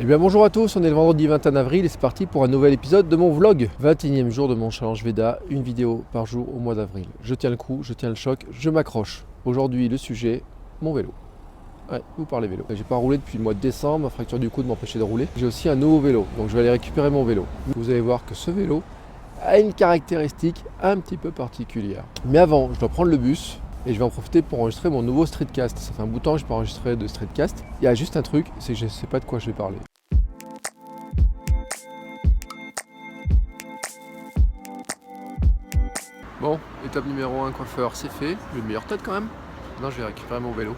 bien bonjour à tous, on est le vendredi 21 avril et c'est parti pour un nouvel épisode de mon vlog. 21e jour de mon challenge Veda, une vidéo par jour au mois d'avril. Je tiens le coup, je tiens le choc, je m'accroche. Aujourd'hui le sujet, mon vélo. Ouais, vous parlez vélo. J'ai pas roulé depuis le mois de décembre, ma fracture du coude m'empêchait de rouler. J'ai aussi un nouveau vélo, donc je vais aller récupérer mon vélo. Vous allez voir que ce vélo a une caractéristique un petit peu particulière. Mais avant, je dois prendre le bus. Et je vais en profiter pour enregistrer mon nouveau streetcast. Ça fait un bout de temps que je n'ai pas enregistré de streetcast. Il y a juste un truc, c'est que je ne sais pas de quoi je vais parler. Bon, étape numéro 1, coiffeur, c'est fait. J'ai une meilleure tête quand même. Maintenant, je vais récupérer mon vélo.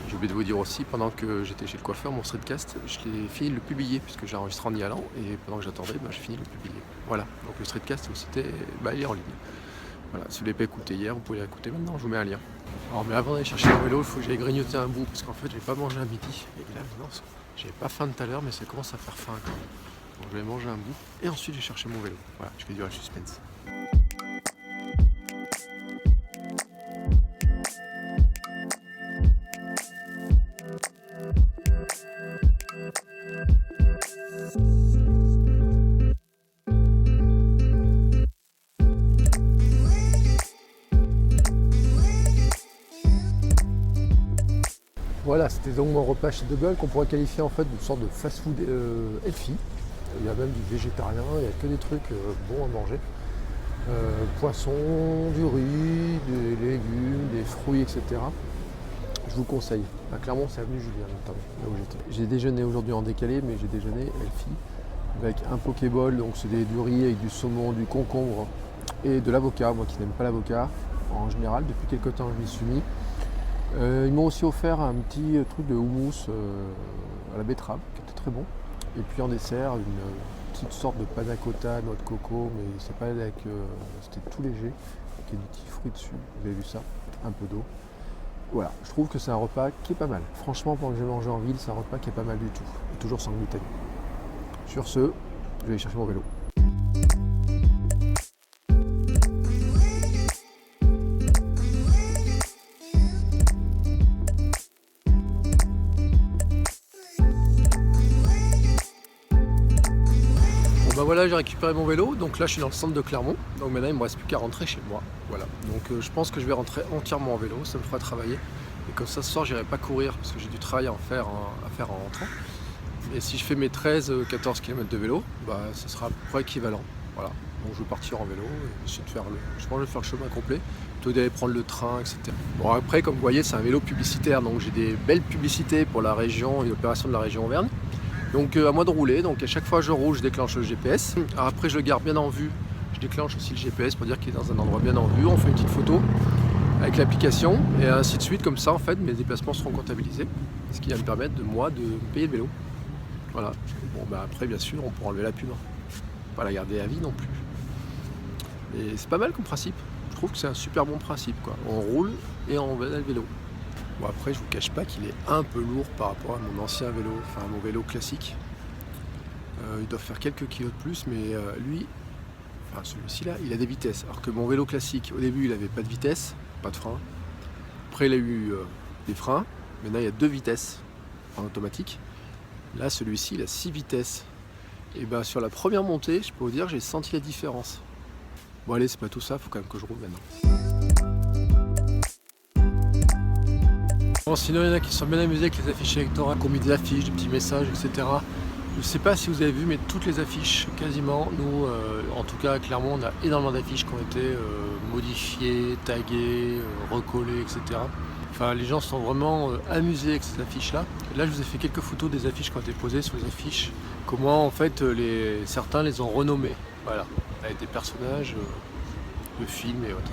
J'ai oublié de vous dire aussi, pendant que j'étais chez le coiffeur, mon streetcast, je l'ai fini de le publier, puisque j'ai enregistré en y allant. Et pendant que j'attendais, j'ai fini de le publier. Voilà, donc le streetcast, c'était, il est en ligne. Voilà, si vous ne l'avez pas écouté hier, vous pouvez l'écouter maintenant, je vous mets un lien. Alors, mais avant d'aller chercher mon vélo, il faut que j'aille grignoter un bout, parce qu'en fait, j'ai pas mangé à midi. Et là, maintenant, j'avais pas faim tout à l'heure, mais ça commence à faire faim quand même. Donc, je vais manger un bout, et ensuite, j'ai cherché mon vélo. Voilà, je vais durer le suspense. Voilà, c'était donc mon repas chez De Gaulle qu'on pourrait qualifier en fait d'une sorte de fast-food healthy. Il y a même du végétarien, il n'y a que des trucs bons à manger. Poisson, du riz, des légumes, des fruits, etc. Je vous conseille. À Clermont, c'est avenue Julien, notamment, là où j'étais. J'ai déjeuné aujourd'hui en décalé, mais j'ai déjeuné healthy avec un pokéball, donc c'est du riz avec du saumon, du concombre et de l'avocat. Moi qui n'aime pas l'avocat, en général, depuis quelques temps je m'y suis mis. Ils m'ont aussi offert un petit truc de houmous à la betterave, qui était très bon. Et puis en dessert, une petite sorte de panna cotta, noix de coco, mais c'est pas avec, c'était tout léger, avec des petits fruits dessus. Vous avez vu ça? Un peu d'eau. Voilà, je trouve que c'est un repas qui est pas mal. Franchement, pendant que j'ai mangé en ville, c'est un repas qui est pas mal du tout. Et toujours sans gluten. Sur ce, je vais aller chercher mon vélo. Bon voilà, j'ai récupéré mon vélo, donc là je suis dans le centre de Clermont, donc maintenant il ne me reste plus qu'à rentrer chez moi. Voilà, donc je pense que je vais rentrer entièrement en vélo, ça me fera travailler. Et comme ça ce soir j'irai pas courir parce que j'ai du travail à faire en rentrant. Et si je fais mes 13-14 km de vélo, ça sera à peu près équivalent. Voilà, donc je vais partir en vélo et essayer de faire je pense que je vais faire le chemin complet, plutôt d'aller prendre le train, etc. Bon après comme vous voyez c'est un vélo publicitaire, donc j'ai des belles publicités pour la région et l'opération de la région Auvergne. Donc à moi de rouler, donc à chaque fois que je roule, je déclenche le GPS. Alors après je le garde bien en vue, je déclenche aussi le GPS pour dire qu'il est dans un endroit bien en vue. On fait une petite photo avec l'application et ainsi de suite, comme ça en fait mes déplacements seront comptabilisés. Ce qui va me permettre de me payer le vélo. Voilà. Bon après bien sûr on pourra enlever la pub. Pas la garder à vie non plus. Et c'est pas mal comme principe. Je trouve que c'est un super bon principe quoi. On roule et on va le vélo. Bon après je vous cache pas qu'il est un peu lourd par rapport à mon ancien vélo, enfin mon vélo classique. Il doit faire quelques kilos de plus, mais lui, enfin celui-ci là, il a des vitesses. Alors que mon vélo classique, au début il avait pas de vitesse, pas de frein. Après il a eu des freins, maintenant il y a 2 vitesses en automatique. Là celui-ci il a 6 vitesses. Et sur la première montée, je peux vous dire j'ai senti la différence. Bon allez, c'est pas tout ça, faut quand même que je roule maintenant. Bon, sinon, il y en a qui sont bien amusés avec les affiches électorales, qui ont mis des affiches, des petits messages, etc. Je ne sais pas si vous avez vu, mais toutes les affiches, quasiment, nous, en tout cas à Clermont, on a énormément d'affiches qui ont été modifiées, taguées, recollées, etc. Enfin, les gens sont vraiment amusés avec ces affiches-là. Là, je vous ai fait quelques photos des affiches qui ont été posées sur les affiches. Comment, en fait, certains les ont renommées. Voilà, avec des personnages de films et autres.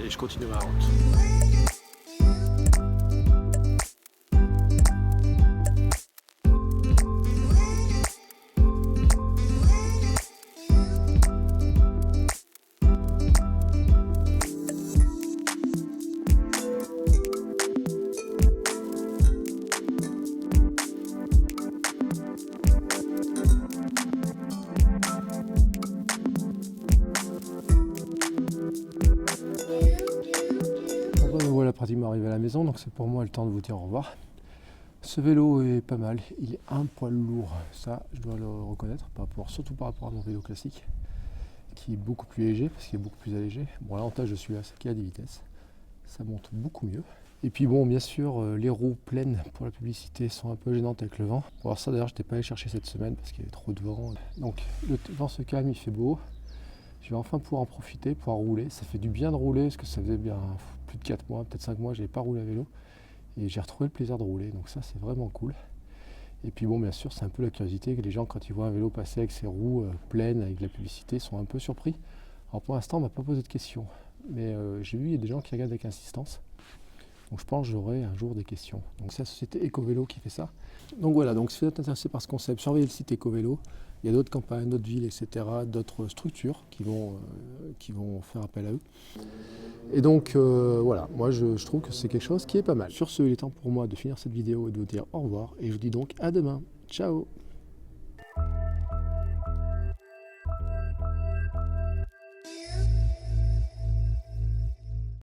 Et je continue ma route. Voilà, pratiquement arrivé à la maison, donc c'est pour moi le temps de vous dire au revoir. Ce vélo est pas mal, il est un poil lourd, ça je dois le reconnaître, surtout par rapport à mon vélo classique, qui est beaucoup plus léger, parce qu'il est beaucoup plus allégé. Bon, l'avantage de celui-là, c'est qu'il a des vitesses, ça monte beaucoup mieux. Et puis bon, bien sûr, les roues pleines pour la publicité sont un peu gênantes avec le vent. Pour ça d'ailleurs, je n'étais pas allé chercher cette semaine parce qu'il y avait trop de vent. Donc le vent se calme, il fait beau. Je vais enfin pouvoir en profiter, pouvoir rouler. Ça fait du bien de rouler parce que ça faisait bien plus de 4 mois, peut-être 5 mois, je n'avais pas roulé à vélo. Et j'ai retrouvé le plaisir de rouler, donc ça c'est vraiment cool. Et puis bon, bien sûr, c'est un peu la curiosité que les gens, quand ils voient un vélo passer avec ses roues pleines, avec de la publicité, sont un peu surpris. Alors pour l'instant, on ne m'a pas posé de questions. Mais j'ai vu, il y a des gens qui regardent avec insistance. Donc je pense que j'aurai un jour des questions. Donc c'est la société EcoVélo qui fait ça. Donc voilà, donc si vous êtes intéressé par ce concept, surveillez le site EcoVélo. Il y a d'autres campagnes, d'autres villes, etc., d'autres structures qui vont faire appel à eux. Et donc voilà, moi je trouve que c'est quelque chose qui est pas mal. Sur ce, il est temps pour moi de finir cette vidéo et de vous dire au revoir. Et je vous dis donc à demain. Ciao!